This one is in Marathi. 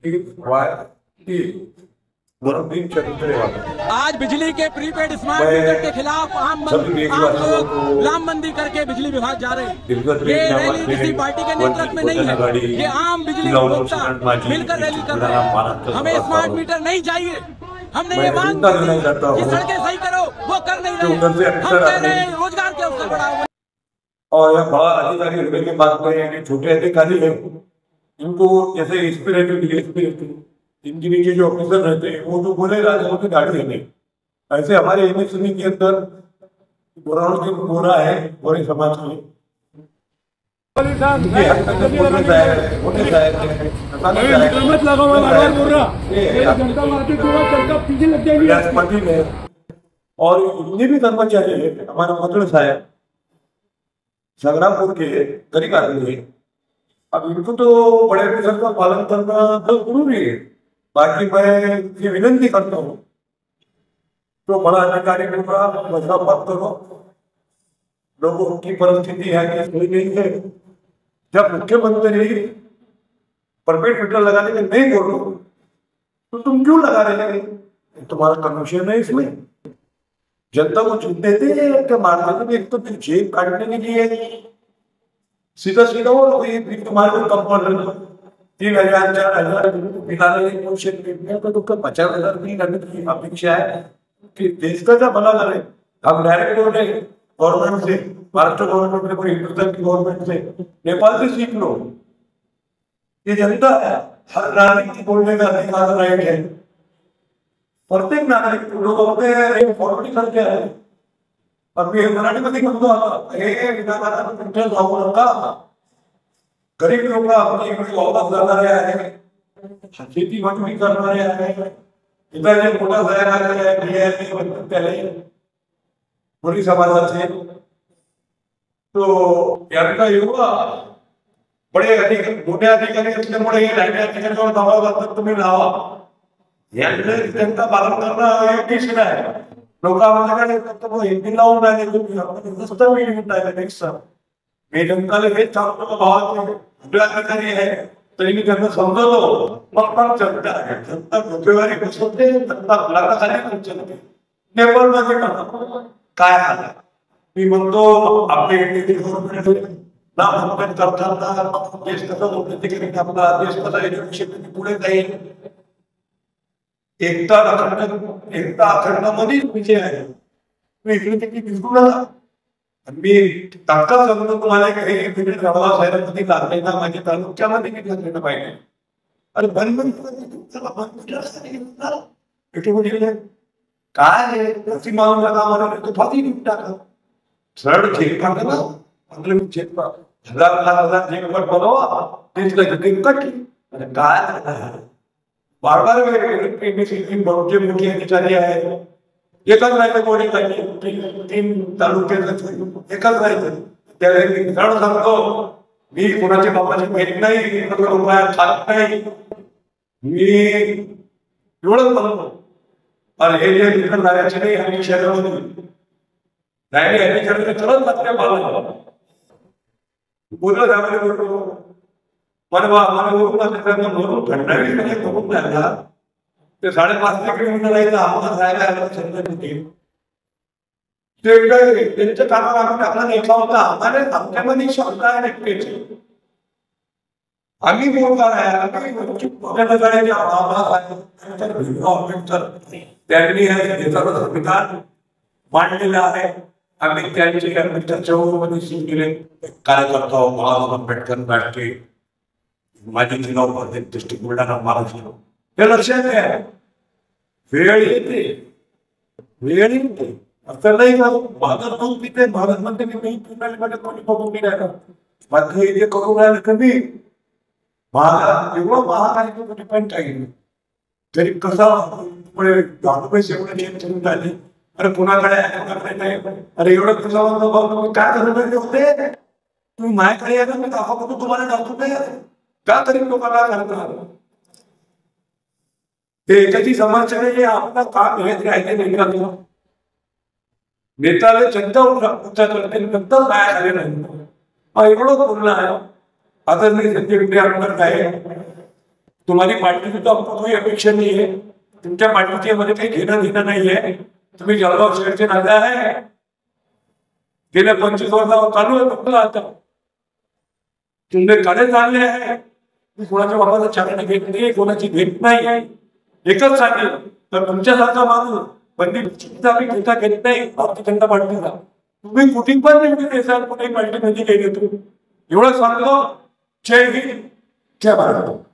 आज बिजली के प्रीपेड स्मार्ट मीटर के खिलाफ आम लोग लामबंदी करके बिजली विभाग जा रहे हैं। ये रैली किसी पार्टी के नेतृत्व में नहीं है, ये आम बिजली उपभोक्ता मिलकर रैली कर रहे हैं। हमें स्मार्ट मीटर नहीं चाहिए। हमने ये मांग की सड़कें सही करो, वो कर नहीं रहे। हम कह रहे हैं रोजगार के अवसर बढ़ाओ। और यह बड़ा अधिकारी होने की बात कर रहे हैं, छोटे अधिकारी है इनको जैसे इनके नीचे जो ऑफिसर रहते हैं वो जो बोलेगा तो गाड़ी है नहीं। ऐसे हमारे एमएसएमई के अंदर गोरा है गोरे समाज में और इतने भी कर्मचारी है हमारा मंत्री साहब संग्रामपुर के गरीब आदमी है। अब इनको तो बड़े ऑफिसर का पालन करना तो जरूरी है। बाकी मैं ये विनती करता हूँ तो बड़ा अधिकारी होगा वैसा मत करो। लोगों की परिस्थिति है कि सही नहीं है। जब मुख्यमंत्री परमिट मीटर लगाने में नहीं बोलो तो तुम क्यों लगा रहे हैं? तुम्हारा कमीशन है इसमें। जनता को छूट देते हैं कि मार्केट में एक तो जेब काटने के लिए सीधा सीधा वो तुम्हारे को कम पड़ रहे 3,000 4,000 पिलाने तो 50,000 नहीं करने की अपेक्षा है कि देश का क्या भला करे। हम डायरेक्ट बोले गवर्नमेंट से, महाराष्ट्र गवर्नमेंट से, कोई हिंदुस्तान की गवर्नमेंट से, नेपाल से सीख लो। ये जनता है, हर नागरिक की बोलने का अधिकार राइट है। प्रत्येक नागरिक लोग अपने फॉर्मेटिंग करके है। अभी मराठी मध्ये म्हणतो गरीब लोक आपल्या इकडे वापस जाणारे आहे, शेती मजुरी करणारे आहे, इथं जे मोठा मुली समाजाचे तो यांचा युवा बडे अधिकारी मोठे अधिकारी असल्यामुळे अधिकाऱ्यांवर दबाव घालतात तुम्ही लावा। यांना त्यांचा पालन करणं योग्यच नाही। लोक आमच्याकडे हिंदी लावून राहिले तुम्ही स्वतः नेक्स्ट मी जनताला हेच सांगतो भावाचे अधिकारी आहे तरी मी त्यांना समजवतो मग पण जनता आहे जनता गोपेवारी बसवते जनता लाखाखाली चलते। नेपाळमध्ये काय आलं मी म्हणतो आपले गव्हर्नमेंट नामकरण करताना देश कसा उन्नती आपला देश कसा एज्युकेशन पुढे जाईल एकता अखंडामध्ये विजय आहे। मी इकडे तिकडे विसरू नका। मी तात्काळ सांगतो तुम्हाला शहरामध्ये लागले ना माझ्या तालुक्यामध्ये मी लागलेलं पाहिजे। अरे बंद काय आहे मागून नका मला फाती देऊन टाका सरळ चेक टाका ना आपलं मी चेक 1000 चेकवर बनवा काय बार-बार बहुते मोठे अधिकारी आहे एकाच राहिलं कोणी काही 3 तालुक्यात एकाच राहिलं त्यावेळी सरळ सांगतो मी कोणाच्या बापाची माहिती नाही रुपयात खात नाही मी एवढंच म्हणतो। आणि हे जे विकत राहायचे नाही आणि शहरामध्ये राहिले अधिकारी करत लागते मला बोलत आम्हाला परवा म्हणून थंडावी बघून झाला ते 5.5 किलोमीटर राहिलं आम्हाला जायला त्यांच्या कामावर आम्ही टाकला नाही होता आम्हाला आमच्यामध्ये क्षमता आहे नक्कीची आम्ही बोलणार आहे त्यांनी संविधान मांडलेलं आहे। आम्ही त्यांच्या चौमध्ये केले कार्यकर्ता बाळासाहेब आंबेडकर राष्ट्रीय माझी जिल्हा डिस्ट्रिक्ट बुलढाणा महाराष्ट्र हे लक्षात घ्या। वेळ येते असं नाही का भागात पण तिथे भारतमध्ये मी कोणी बघून गेला माझं हे करून राहिलं कमी महाग एवढं महाग आहे तो डिपेंड आहे तरी कसा पैसे एवढे राहिले अरे कुणाकडे नाही अरे एवढं कसं काय करत होते तुम्ही माझ्याकडे या मी दाखवतो तुम्हाला दाखवतो का तरी लोकांना करतात ते एकाची समस्या नाही आपला काम घेत राहिले नाही का नेताला जनता करते नंतर काय झाले नाही एवढं बोलणं आहे। आता संजय विद्यार्थी आहे तुम्हाला पार्टी सुद्धा काही अपेक्षा नाही आहे. तुमच्या पार्टीच्या मध्ये काही घेणं नाहीये. तुम्ही जळगाव शहरचे नाते आहे. गेल्या 25 वर्षावर चालू आहे फक्त. आता तुमचे कडे चालले आहे. कोणाच्या बाबाला चालना घेत नाही, कोणाची घेत नाही. एकच सांगेल तर तुमच्यासारखा माणूस बंदीचा घेता घेत नाही भारतीय जनता पार्टीचा. तुम्ही कुठे पण निवडून देसाल, कुठेही पार्टीमध्ये गेले तुम्ही. एवढं सांगतो. जय हिंद, जय भारत.